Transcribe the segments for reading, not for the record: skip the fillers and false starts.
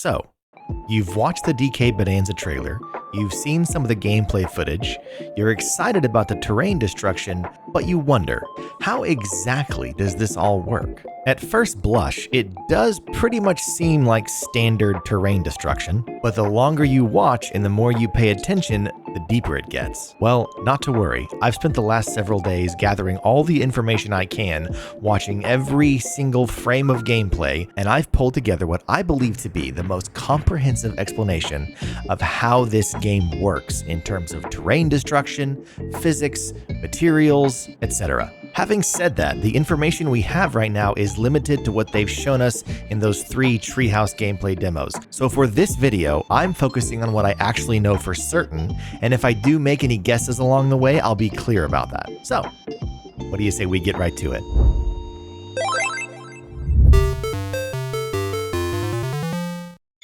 So, you've watched the DK Bananza trailer, you've seen some of the gameplay footage, you're excited about the terrain destruction, but you wonder, how exactly does this all work? At first blush, it does pretty much seem like standard terrain destruction, but the longer you watch and the more you pay attention, the deeper it gets. Well, not to worry. I've spent the last several days gathering all the information I can, watching every single frame of gameplay, and I've pulled together what I believe to be the most comprehensive explanation of how this game works in terms of terrain destruction, physics, materials, etc. Having said that, the information we have right now is limited to what they've shown us in those 3 Treehouse gameplay demos. So for this video, I'm focusing on what I actually know for certain, and if I do make any guesses along the way, I'll be clear about that. So, what do you say we get right to it?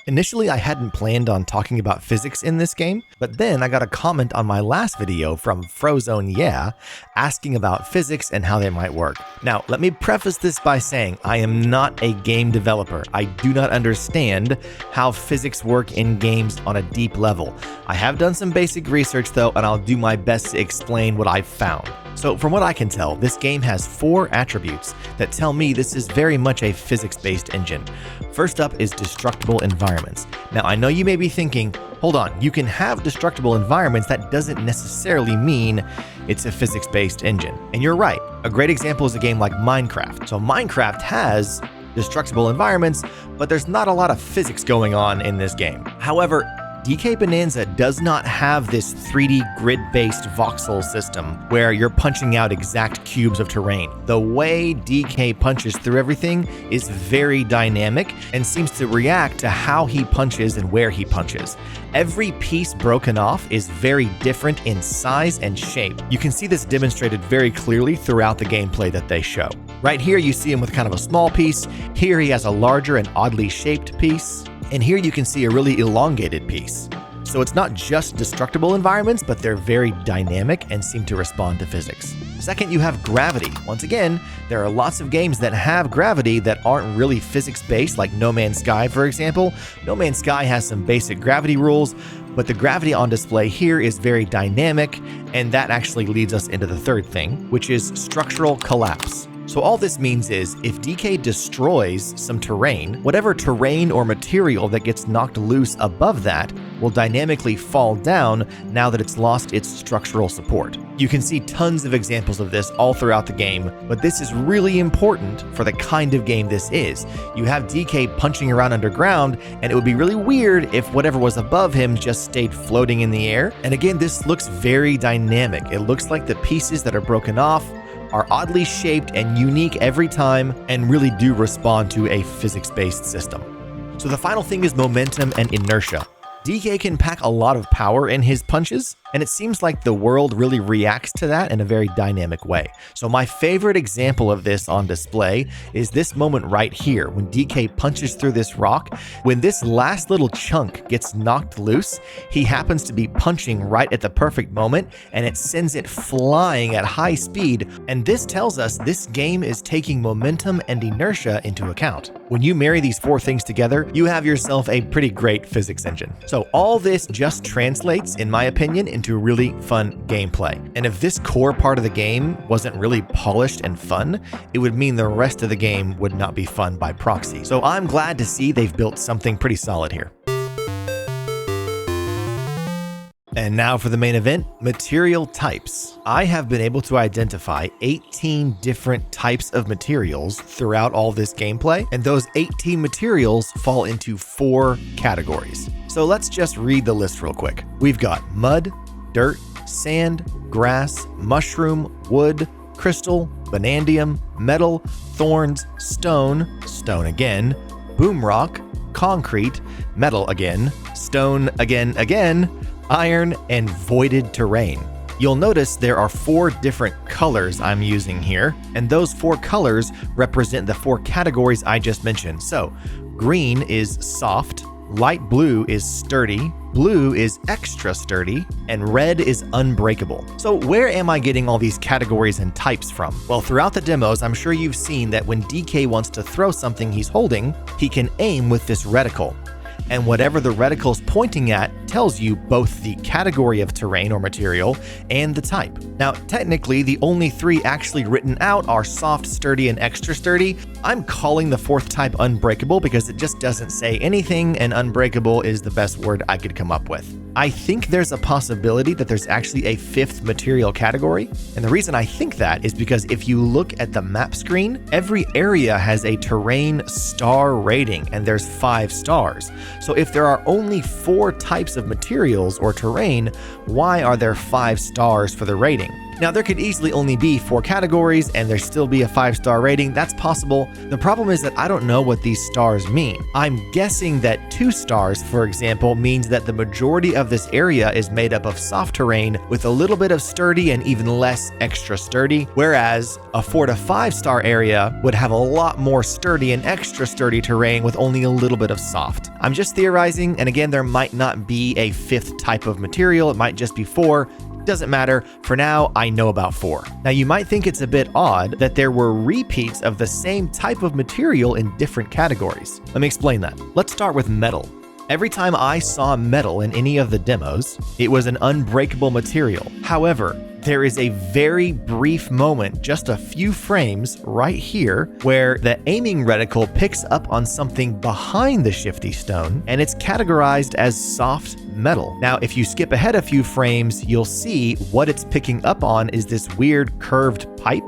Initially, I hadn't planned on talking about physics in this game, but then I got a comment on my last video from Frozone Yeah, asking about physics and how they might work. Now, let me preface this by saying I am not a game developer. I do not understand how physics work in games on a deep level. I have done some basic research though, and I'll do my best to explain what I've found. So from what I can tell, this game has 4 attributes that tell me this is very much a physics-based engine. First up is destructible environments. Now I know you may be thinking, hold on, you can have destructible environments, that doesn't necessarily mean it's a physics-based engine. And you're right, a great example is a game like Minecraft. So Minecraft has destructible environments, but there's not a lot of physics going on in this game. However, DK Bananza does not have this 3D grid-based voxel system where you're punching out exact cubes of terrain. The way DK punches through everything is very dynamic and seems to react to how he punches and where he punches. Every piece broken off is very different in size and shape. You can see this demonstrated very clearly throughout the gameplay that they show. Right here you see him with kind of a small piece, here he has a larger and oddly shaped piece, and here you can see a really elongated piece. So it's not just destructible environments, but they're very dynamic and seem to respond to physics. Second, you have gravity. Once again, there are lots of games that have gravity that aren't really physics-based, like No Man's Sky, for example. No Man's Sky has some basic gravity rules, but the gravity on display here is very dynamic, and that actually leads us into the third thing, which is structural collapse. So all this means is, if DK destroys some terrain, whatever terrain or material that gets knocked loose above that will dynamically fall down now that it's lost its structural support. You can see tons of examples of this all throughout the game, but this is really important for the kind of game this is. You have DK punching around underground, and it would be really weird if whatever was above him just stayed floating in the air. And again, this looks very dynamic. It looks like the pieces that are broken off are oddly shaped and unique every time and really do respond to a physics-based system. So the final thing is momentum and inertia. DK can pack a lot of power in his punches, and it seems like the world really reacts to that in a very dynamic way. So my favorite example of this on display is this moment right here when DK punches through this rock. When this last little chunk gets knocked loose, he happens to be punching right at the perfect moment, and it sends it flying at high speed. And this tells us this game is taking momentum and inertia into account. When you marry these 4 things together, you have yourself a pretty great physics engine. So all this just translates, in my opinion, into really fun gameplay. And if this core part of the game wasn't really polished and fun, it would mean the rest of the game would not be fun by proxy. So I'm glad to see they've built something pretty solid here. And now for the main event, material types. I have been able to identify 18 different types of materials throughout all this gameplay, and those 18 materials fall into 4 categories. So let's just read the list real quick. We've got mud, dirt, sand, grass, mushroom, wood, crystal, vanadium, metal, thorns, stone, stone again, boom rock, concrete, metal again, stone again, iron, and voided terrain. You'll notice there are 4 different colors I'm using here, and those 4 colors represent the 4 categories I just mentioned. So green is soft, light blue is sturdy, blue is extra sturdy, and red is unbreakable. So where am I getting all these categories and types from? Well, throughout the demos, I'm sure you've seen that when DK wants to throw something he's holding, he can aim with this reticle. and whatever the reticle's pointing at tells you both the category of terrain or material and the type. Now, technically, the only 3 actually written out are soft, sturdy, and extra sturdy. I'm calling the 4th type unbreakable because it just doesn't say anything, and unbreakable is the best word I could come up with. I think there's a possibility that there's actually a 5th material category, and the reason I think that is because if you look at the map screen, every area has a terrain star rating, and there's 5 stars. So if there are only 4 types of materials or terrain, why are there 5 stars for the rating? Now, there could easily only be 4 categories and there still be a 5-star rating. That's possible. The problem is that I don't know what these stars mean. I'm guessing that 2 stars, for example, means that the majority of this area is made up of soft terrain with a little bit of sturdy and even less extra sturdy, whereas a 4 to 5-star area would have a lot more sturdy and extra sturdy terrain with only a little bit of soft. I'm just theorizing, and again, there might not be a 5th type of material. It might just be 4. Doesn't matter. For now, I know about 4. Now, you might think it's a bit odd that there were repeats of the same type of material in different categories. Let me explain that. Let's start with metal. Every time I saw metal in any of the demos, it was an unbreakable material. However, there is a very brief moment, just a few frames right here, where the aiming reticle picks up on something behind the shifty stone, and it's categorized as soft metal. Now, if you skip ahead a few frames, you'll see what it's picking up on is this weird curved pipe.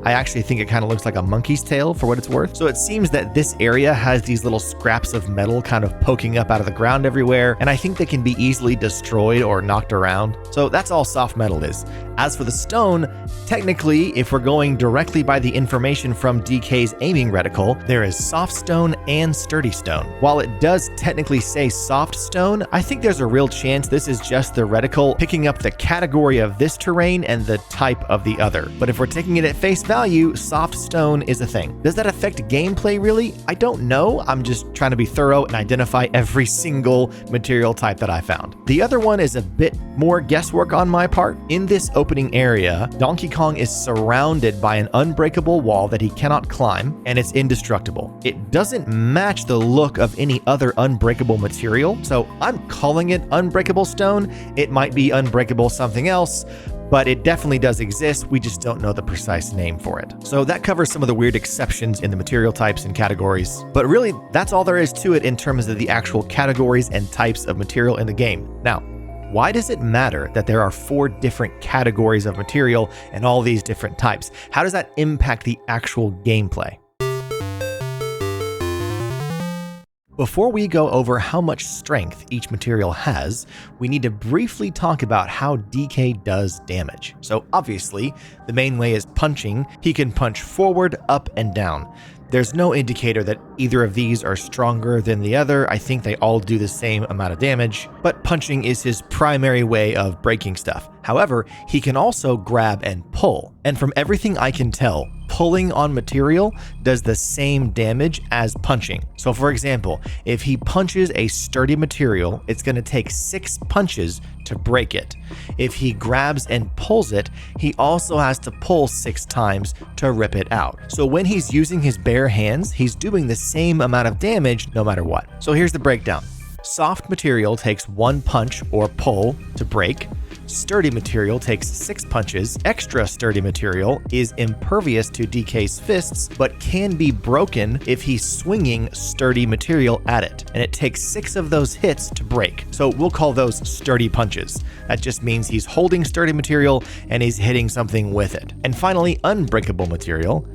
I actually think it kind of looks like a monkey's tail for what it's worth. So it seems that this area has these little scraps of metal kind of poking up out of the ground everywhere, and I think they can be easily destroyed or knocked around. So that's all soft metal is. As for the stone, technically, if we're going directly by the information from DK's aiming reticle, there is soft stone and sturdy stone. While it does technically say soft stone, I think there's a real chance this is just the reticle picking up the category of this terrain and the type of the other. But if we're taking it at face value, soft stone is a thing. Does that affect gameplay really? I don't know. I'm just trying to be thorough and identify every single material type that I found. The other one is a bit more guesswork on my part. In this opening area, Donkey Kong is surrounded by an unbreakable wall that he cannot climb, and it's indestructible. It doesn't match the look of any other unbreakable material, so I'm calling it unbreakable stone. It might be unbreakable something else, but it definitely does exist. We just don't know the precise name for it. So that covers some of the weird exceptions in the material types and categories. But really, that's all there is to it in terms of the actual categories and types of material in the game. Now, why does it matter that there are 4 different categories of material and all these different types? How does that impact the actual gameplay? Before we go over how much strength each material has, we need to briefly talk about how DK does damage. So obviously, the main way is punching. He can punch forward, up, and down. There's no indicator that either of these are stronger than the other. I think they all do the same amount of damage, but punching is his primary way of breaking stuff. However, he can also grab and pull. And from everything I can tell, pulling on material does the same damage as punching. So for example, if he punches a sturdy material, it's going to take 6 punches to break it. If he grabs and pulls it, he also has to pull 6 times to rip it out. So when he's using his bare hands, he's doing the same amount of damage no matter what. So here's the breakdown. Soft material takes 1 punch or pull to break. Sturdy material takes 6 punches. Extra sturdy material is impervious to DK's fists, but can be broken if he's swinging sturdy material at it. And it takes 6 of those hits to break. So we'll call those sturdy punches. That just means he's holding sturdy material and he's hitting something with it. And finally, unbreakable material.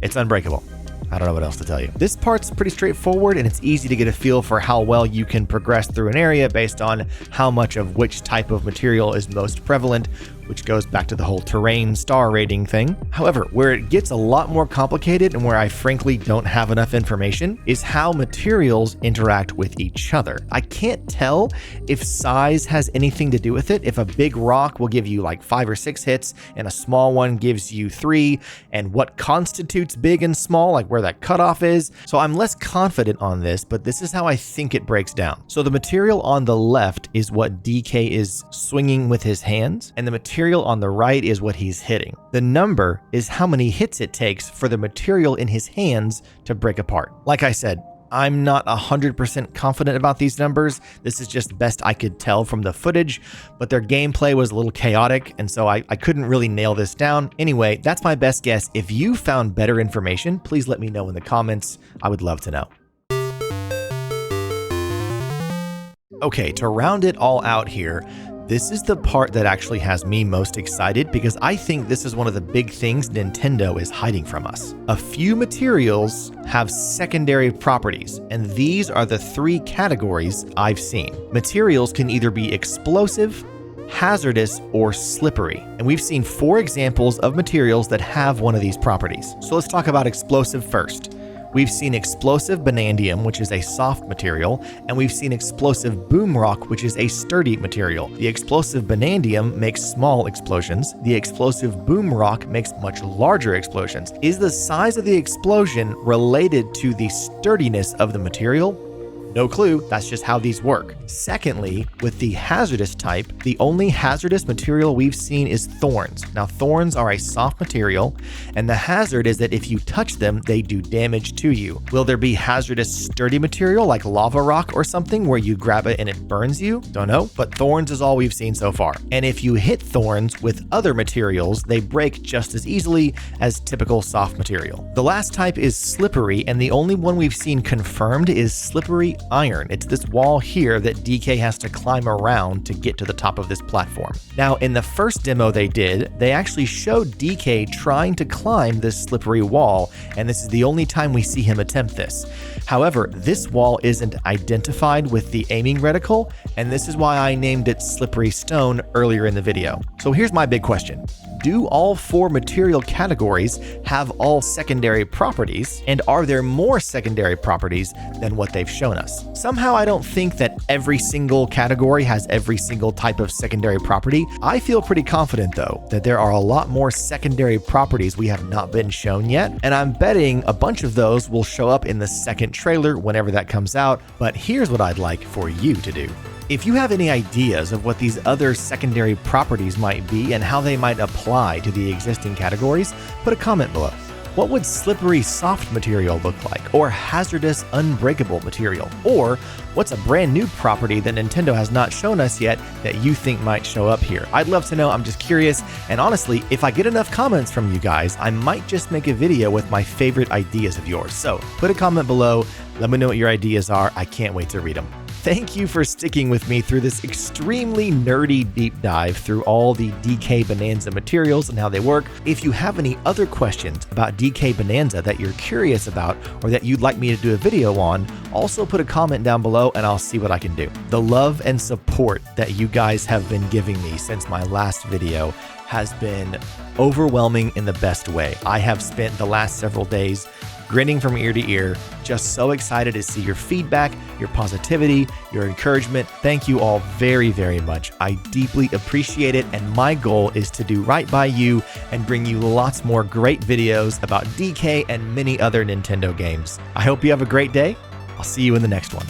It's unbreakable. I don't know what else to tell you. This part's pretty straightforward, and it's easy to get a feel for how well you can progress through an area based on how much of which type of material is most prevalent, which goes back to the whole terrain star rating thing. However, where it gets a lot more complicated and where I frankly don't have enough information is how materials interact with each other. I can't tell if size has anything to do with it. If a big rock will give you like 5 or 6 hits and a small one gives you 3, and what constitutes big and small, like where that cutoff is. So I'm less confident on this, but this is how I think it breaks down. So the material on the left is what DK is swinging with his hands, and the material on the right is what he's hitting. The number is how many hits it takes for the material in his hands to break apart. Like I said, I'm not 100% confident about these numbers. This is just best I could tell from the footage, but their gameplay was a little chaotic, and so I couldn't really nail this down. Anyway, that's my best guess. If you found better information, please let me know in the comments. I would love to know. Okay, to round it all out here, this is the part that actually has me most excited because I think this is one of the big things Nintendo is hiding from us. A few materials have secondary properties, and these are the 3 categories I've seen. Materials can either be explosive, hazardous, or slippery. And we've seen 4 examples of materials that have one of these properties. So let's talk about explosive first. We've seen explosive banandium, which is a soft material, and we've seen explosive boom rock, which is a sturdy material. The explosive banandium makes small explosions. The explosive boom rock makes much larger explosions. Is the size of the explosion related to the sturdiness of the material? No clue, that's just how these work. Secondly, with the hazardous type, the only hazardous material we've seen is thorns. Now, thorns are a soft material, and the hazard is that if you touch them, they do damage to you. Will there be hazardous sturdy material like lava rock or something where you grab it and it burns you? Don't know, but thorns is all we've seen so far. And if you hit thorns with other materials, they break just as easily as typical soft material. The last type is slippery, and the only one we've seen confirmed is slippery iron. It's this wall here that DK has to climb around to get to the top of this platform. Now, in the first demo they did, they actually showed DK trying to climb this slippery wall, and this is the only time we see him attempt this. However, this wall isn't identified with the aiming reticle, and this is why I named it Slippery Stone earlier in the video. So here's my big question. Do all 4 material categories have all secondary properties, and are there more secondary properties than what they've shown us? Somehow I don't think that every single category has every single type of secondary property. I feel pretty confident though that there are a lot more secondary properties we have not been shown yet, and I'm betting a bunch of those will show up in the second trailer whenever that comes out. But here's what I'd like for you to do. If you have any ideas of what these other secondary properties might be and how they might apply to the existing categories, put a comment below. What would slippery soft material look like? Or hazardous unbreakable material? Or what's a brand new property that Nintendo has not shown us yet that you think might show up here? I'd love to know, I'm just curious, and honestly, if I get enough comments from you guys, I might just make a video with my favorite ideas of yours. So put a comment below, let me know what your ideas are, I can't wait to read them. Thank you for sticking with me through this extremely nerdy deep dive through all the DK Bananza materials and how they work. If you have any other questions about DK Bananza that you're curious about or that you'd like me to do a video on, also put a comment down below and I'll see what I can do. The love and support that you guys have been giving me since my last video has been overwhelming in the best way. I have spent the last several days grinning from ear to ear, just so excited to see your feedback, your positivity, your encouragement. Thank you all very, very much. I deeply appreciate it, and my goal is to do right by you and bring you lots more great videos about DK and many other Nintendo games. I hope you have a great day. I'll see you in the next one.